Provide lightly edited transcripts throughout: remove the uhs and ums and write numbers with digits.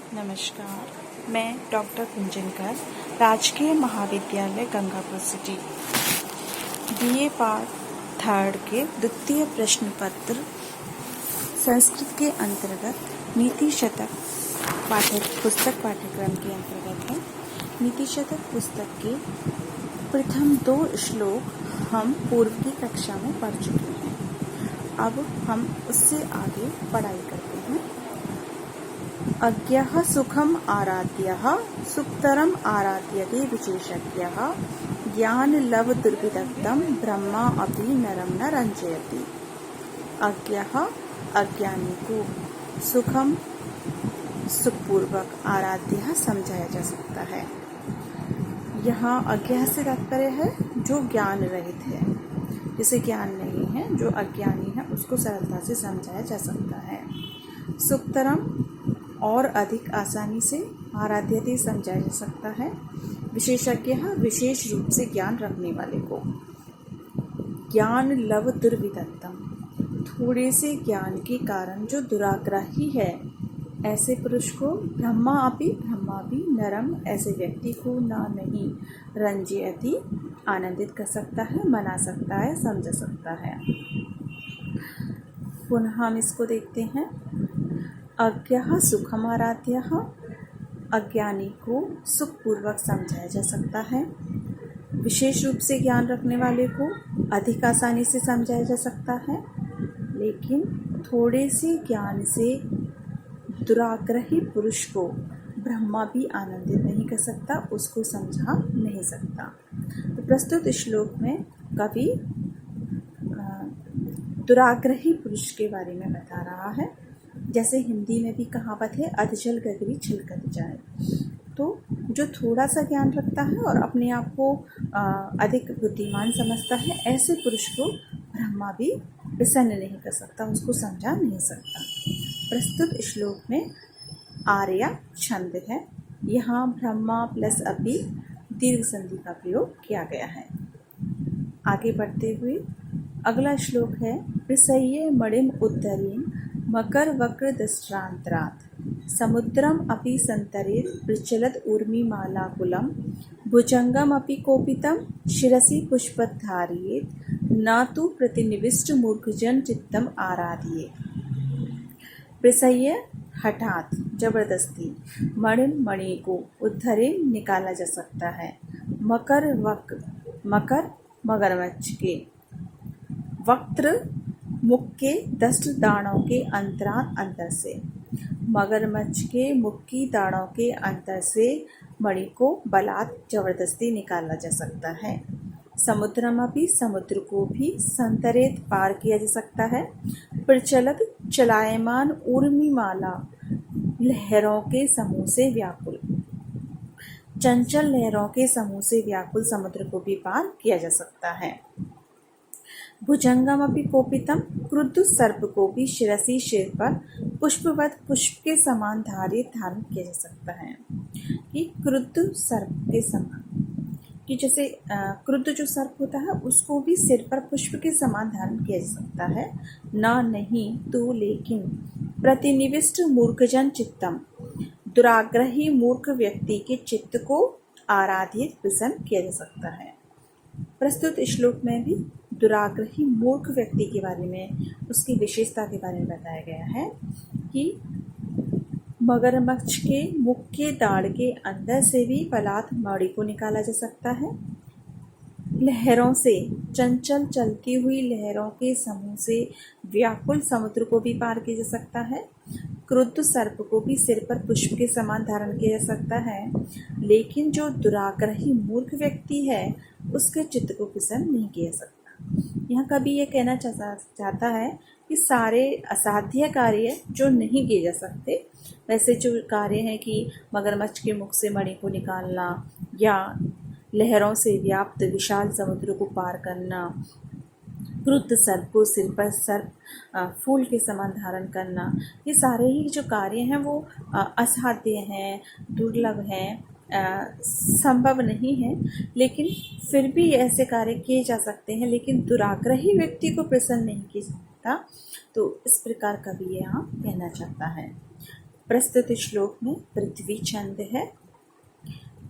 नमस्कार, मैं डॉक्टर कुंजनकर, राजकीय महाविद्यालय Gangapur city, BA part third के द्वितीय प्रश्न पत्र संस्कृत के अंतर्गत नीति शतक पुस्तक पाठ्यक्रम के अंतर्गत है। नीति शतक पुस्तक के प्रथम 2 श्लोक हम पूर्व की कक्षा में पढ़ चुके हैं। अब हम उससे आगे पढ़ाई करते हैं। अज्ञः सुखम आराध्यः सुखतरम आराध्यते विशेषज्ञः ज्ञान लव दुर्विदग्धम ब्रह्मा अपि नरम न रंजयति। अज्ञः अज्ञानी को सुखम सुखपूर्वक आराध्य समझाया जा सकता है। यहाँ अज्ञः से तात्पर्य है जो ज्ञान रहित है, जिसे ज्ञान नहीं है, जो अज्ञानी है, उसको सरलता से समझाया जा सकता है। सुखतरम और अधिक आसानी से आराध्यते समझाया जा सकता है। विशेषज्ञ विशेष रूप से ज्ञान रखने वाले को। ज्ञान लव दुर्विदग्धम थोड़े से ज्ञान के कारण जो दुराग्रही है, ऐसे पुरुष को ब्रह्मा भी नरम ऐसे व्यक्ति को ना नहीं रंजयति आनंदित कर सकता है, मना सकता है, समझा सकता है। पुनः हम इसको देखते हैं। अज्ञः सुखम आराध्यः अज्ञानी को सुखपूर्वक समझाया जा सकता है। विशेष रूप से ज्ञान रखने वाले को अधिक आसानी से समझाया जा सकता है, लेकिन थोड़े से ज्ञान से दुराग्रही पुरुष को ब्रह्मा भी आनंदित नहीं कर सकता, उसको समझा नहीं सकता। तो प्रस्तुत श्लोक में कवि दुराग्रही पुरुष के बारे में बता रहा है। जैसे हिंदी में भी कहावत है, अधजल गगरी छिलकत जाए। तो जो थोड़ा सा ज्ञान रखता है और अपने आप को अधिक बुद्धिमान समझता है, ऐसे पुरुष को ब्रह्मा भी प्रसन्न नहीं कर सकता, उसको समझा नहीं सकता। प्रस्तुत श्लोक में आर्या छंद है। यहाँ ब्रह्मा प्लस अपि दीर्घ संधि का प्रयोग किया गया है। आगे बढ़ते हुए अगला श्लोक है। प्रसह्य मणिम उद्धरीम मकर वक्र दष्ट्रांतरात् समुद्रम अपि संतरेत प्रचलत ऊर्मिमालाकुलम भुजंगम अपि कोपितम शिरसि पुष्पधारयेत न तु प्रतिनिविष्ट मूर्खजन चित्तम आराधयेत। प्रसह्य हठात जबरदस्ती, मणि को उद्धरे निकाला जा सकता है। मकर वक्र मकर मगरमच्छ के, वक्त्र मुख के दष्ट दाणों के अंतर से, मगरमच्छ के मुख की दाणों के अंतर से मणि को बलात् जबरदस्ती निकाला जा सकता है। समुद्रमपि समुद्र को भी संतरेत पार किया जा सकता है। प्रचलत चलायमान ऊर्मिमाला लहरों के समूह से व्याकुल, चंचल लहरों के समूह से व्याकुल समुद्र को भी पार किया जा सकता है। भुजंगम अपि कोपितम क्रुद्ध सर्प को भी शिरसी सिर पर पुष्पवत पुष्प के समान धारण किया जा सकता है। कि क्रुद्ध सर्प के समान, कि जैसे क्रुद्ध जो सर्प होता है उसको भी सिर पर पुष्प के समान धारण किया जा सकता है। ना नहीं तो लेकिन प्रतिनिविष्ट मूर्खजन चित्तम दुराग्रही मूर्ख व्यक्ति के चित्त को आराधित प्रसन्न किया जा सकता है। प्रस्तुत श्लोक में भी दुराग्रही मूर्ख व्यक्ति के बारे में, उसकी विशेषता के बारे में बताया गया है कि मगरमच्छ के मुख के दाढ़ के अंदर से भी बलात् मणि को निकाला जा सकता है। लहरों से, चंचल चलती हुई लहरों के समूह से व्याकुल समुद्र को भी पार किया जा सकता है। क्रुद्ध सर्प को भी सिर पर पुष्प के समान धारण किया जा सकता है, लेकिन जो दुराग्रही मूर्ख व्यक्ति है उसके चित्त को प्रसन्न नहीं किया जा सकता। यहाँ कभी ये कहना चाहता है कि सारे असाध्य कार्य जो नहीं किए जा सकते, वैसे जो कार्य हैं कि मगरमच्छ के मुख से मणि को निकालना या लहरों से व्याप्त विशाल समुद्र को पार करना, क्रुद्ध सर्प को सिर पर सर्प फूल के समान धारण करना, ये सारे ही जो कार्य हैं वो असाध्य हैं, दुर्लभ हैं, संभव नहीं है। लेकिन फिर भी ऐसे कार्य किए जा सकते हैं, लेकिन दुराग्रही व्यक्ति को प्रसन्न नहीं किया सकता। तो इस प्रकार कवि यहाँ कहना चाहता है। प्रस्तुत श्लोक में पृथ्वी छंद है।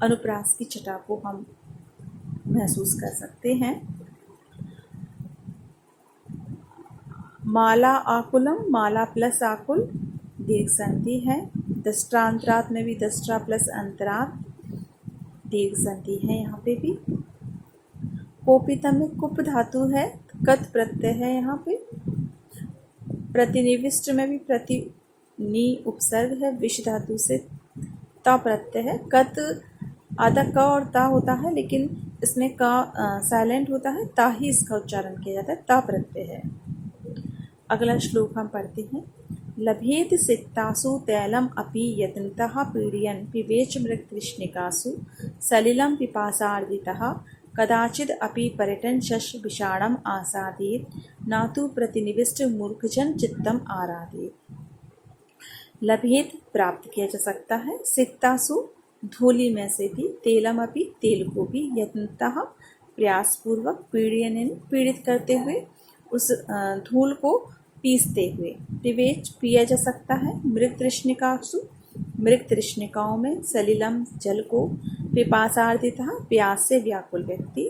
अनुप्रास की छटा को हम महसूस कर सकते हैं। माला आकुलम, माला प्लस आकुल दीर्घ संधि है। दष्ट्रांतरात में भी दष्ट्रा प्लस अंतरात दीर्घ संधि है। यहाँ पे भी कोपितम में कुप धातु है, कत प्रत्यय है। यहाँ पे प्रतिनिविष्ट में भी प्रति नी उपसर्ग है, विष धातु से ता प्रत्यय है। कत आधा क और ता होता है, लेकिन इसमें का साइलेंट होता है, ता ही इसका उच्चारण किया जाता है, ता प्रत्यय है। अगला श्लोक हम पढ़ते हैं। लभेत सिक्तासु तैलम अपि यत्नतः पीडयन् पिबेच मृगतृष्णिकासु सलिलं पिपासार्दितः कदाचिद अपि पर्यटन शश विषाणम आसादेत नातु प्रतिनिविष्ट मूर्खजन चित्तम आराधेत। लभेत प्राप्त किया जा सकता है, सिक्तासु धूलि में से भी, तेलम अपि तेल को भी, यत्नतः प्रयास पूर्वक, पीडयन् पीड़ित करते हुए, उस धूल को पीसते हुए, पिबेच पिया जा सकता है, मृग तृष्णिकासु मृग तृष्णिकाओं में, सलिलम जल को, पिपासार्दितः प्यास से व्याकुल व्यक्ति,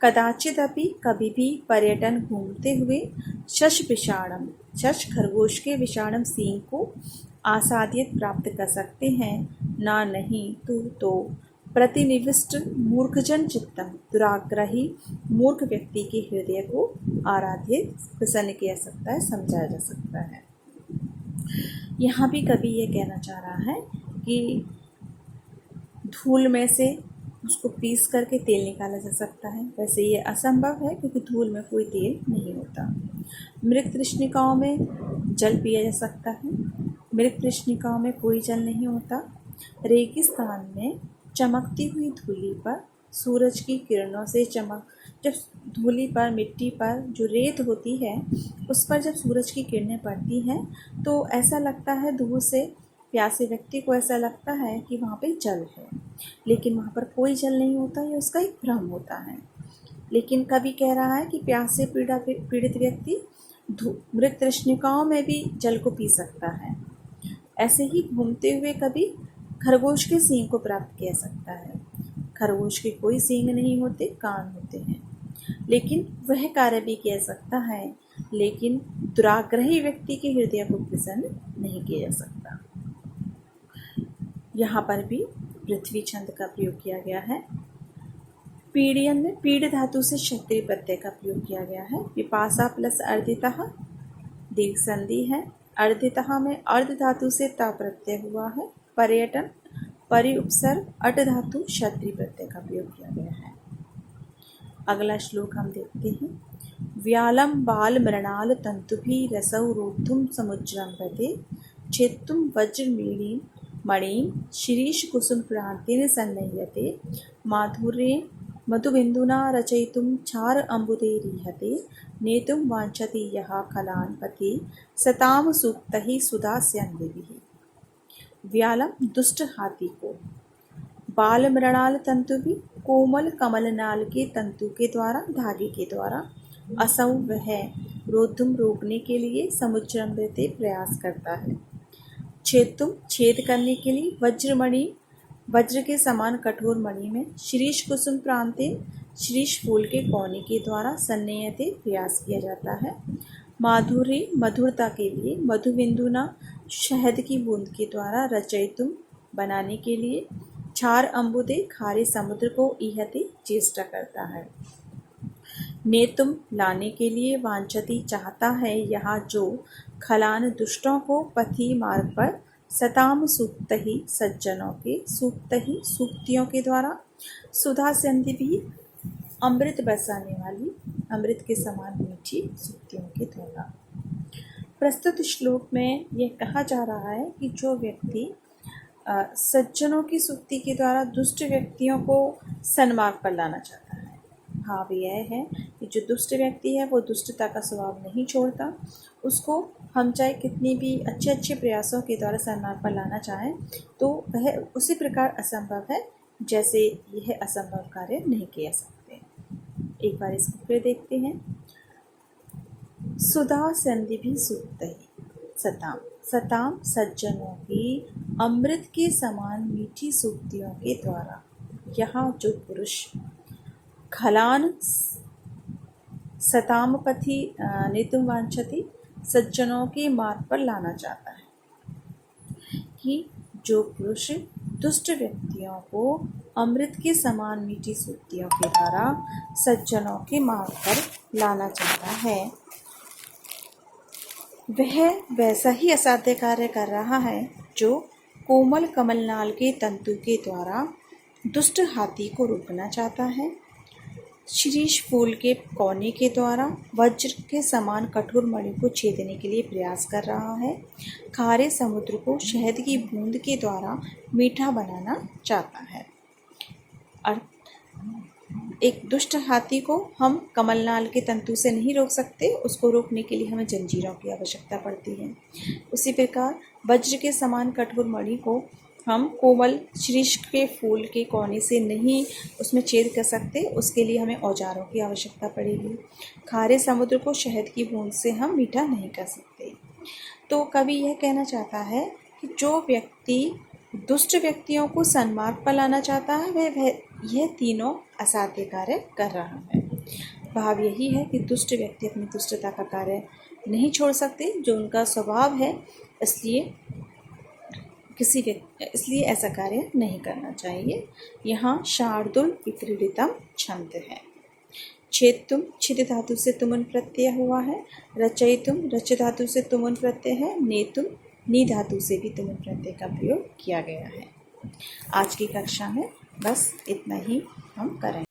कदाचित अपि कभी भी, पर्यटन घूमते हुए, शश विषाणम शश खरगोश के, विषाणम सींग को, आसादियत प्राप्त कर सकते हैं, ना नहीं तो प्रतिनिविष्ट मूर्खजन चित्तम दुराग्रही मूर्ख व्यक्ति के हृदय को आराधित प्रसन्न किया सकता है, समझाया जा सकता है। यहाँ भी कवि ये कहना चाह रहा है कि धूल में से उसको पीस करके तेल निकाला जा सकता है। वैसे ये असंभव है, क्योंकि धूल में कोई तेल नहीं होता। मृग तृष्णिकाओं में जल पिया जा सकता है, मृग तृष्णिकाओं में कोई जल नहीं होता। रेगिस्तान में चमकती हुई धूली पर सूरज की किरणों से जब धूली पर, मिट्टी पर जो रेत होती है, उस पर जब सूरज की किरणें पड़ती हैं तो ऐसा लगता है, दूर से प्यासे व्यक्ति को ऐसा लगता है कि वहाँ पे जल है, लेकिन वहाँ पर कोई जल नहीं होता, ये उसका एक भ्रम होता है। लेकिन कवि कह रहा है कि प्यास से पीड़ित व्यक्ति मृग तृष्णिकाओं में भी जल को पी सकता है। ऐसे ही घूमते हुए कभी खरगोश के सींग को प्राप्त किया सकता है। खरगोश के कोई सींग नहीं होते, कान होते हैं, लेकिन वह कार्य भी किया सकता है, लेकिन दुराग्रही व्यक्ति के हृदय को प्रसन्न नहीं किया जा सकता। यहाँ पर भी पृथ्वी छंद का प्रयोग किया गया है। पीड़यन में पीड़ धातु से क्षत्रिय प्रत्यय का प्रयोग किया गया है। पिपासा प्लस अर्धितः दीर्घ संधि है। अर्धितः में अर्ध धातु से ता प्रत्यय हुआ है। पर्यटन परि उपसर्ग अट धातु क्षत्रिय प्रत्यय का प्रयोग किया गया है। अगला श्लोक हम देखते हैं। व्यालम बाल मृणाल तंतुभि रसौ रोद्धुम समुज्जृम्भते छेत्तुम वज्रमीणीं मणिं शिरीष कुसुम प्रान्तेन सन्नह्यते माधुर्येण मधुबिन्दुना रचयितुं क्षार अम्बुदैरीहते नेतुं वाञ्छति यः खलान् पति सताम सूक्तैः सुदास्यन्दिभिः। व्यालम दुष्ट हाथी को, बाल मृणाल तंतु भी कोमल कमल नाल के तंतु के द्वारा, धागे के द्वारा, असौ वह रोद्धुम रोकने के लिए, समुज्जृम्भते प्रयास करता है, छेत्तुम छेद करने के लिए, वज्रमणि वज्र के समान कठोर मणि में, शिरीष कुसुम प्रांते शिरीष फूल के कोने के द्वारा, सन्नयते प्रयास किया जाता है, माधुर्य मधुरता के लिए, मधुबिंदुना शहद की बूंद के द्वारा, रचयितुम बनाने के लिए, क्षार अम्बुदे खारे समुद्र को, इहते चेष्टा करता है, नेतुम लाने के लिए, वांछति चाहता है, यहाँ जो खलान दुष्टों को, पथि मार्ग पर, सताम सूक्त ही सज्जनों के, सूक्त ही सूक्तियों के द्वारा, सुधा संधि भी अमृत बरसाने वाली, अमृत के समान मीठी सूक्तियों के द्वारा। प्रस्तुत श्लोक में यह कहा जा रहा है कि जो व्यक्ति सज्जनों की सूक्ति के द्वारा दुष्ट व्यक्तियों को सन्मार्ग पर लाना चाहता है, भाव यह है कि जो दुष्ट व्यक्ति है वो दुष्टता का स्वभाव नहीं छोड़ता, उसको हम चाहे कितनी भी अच्छे प्रयासों के द्वारा सन्मार्ग पर लाना चाहें तो वह उसी प्रकार असंभव है जैसे यह असंभव कार्य नहीं किया सकते। एक बार इसको फिर देखते हैं। सुधा संधि भी सूक्त ही सताम, सताम सज्जनों की अमृत के समान मीठी सूक्तियों के द्वारा। यहाँ जो पुरुष खलान सतामपथि नेतुम वांछति, सज्जनों के मार्ग पर लाना चाहता है, कि जो पुरुष दुष्ट व्यक्तियों को अमृत के समान मीठी सूक्तियों के द्वारा सज्जनों के मार्ग पर लाना चाहता है, वह वैसा ही असाध्य कार्य कर रहा है जो कोमल कमलनाल के तंतु के द्वारा दुष्ट हाथी को रोकना चाहता है, शीरीष फूल के कोने के द्वारा वज्र के समान कठोर मणि को छेदने के लिए प्रयास कर रहा है, खारे समुद्र को शहद की बूंद के द्वारा मीठा बनाना चाहता है। और एक दुष्ट हाथी को हम कमलनाल के तंतु से नहीं रोक सकते, उसको रोकने के लिए हमें जंजीरों की आवश्यकता पड़ती है। उसी प्रकार वज्र के समान कठोर मणि को हम कोमल शीरीष के फूल के कोने से नहीं उसमें छेद कर सकते, उसके लिए हमें औजारों की आवश्यकता पड़ेगी। खारे समुद्र को शहद की बूंद से हम मीठा नहीं कर सकते। तो कवि यह कहना चाहता है कि जो व्यक्ति दुष्ट व्यक्तियों को सन्मार्ग पर लाना चाहता है वह यह तीनों असाध्य कार्य कर रहा है। भाव यही है कि दुष्ट व्यक्ति अपनी दुष्टता का कार्य नहीं छोड़ सकते, जो उनका स्वभाव है, इसलिए ऐसा कार्य नहीं करना चाहिए। यहाँ शार्दुल विक्रीडितम छंद है। छेदुम छिद धातु से तुमुन प्रत्यय हुआ है, रचयितुम रच धातु से तुमुन प्रत्यय है, नेतुम नी धातु से भी तुमुन प्रत्यय का प्रयोग किया गया है। आज की कक्षा में बस इतना ही हम करें।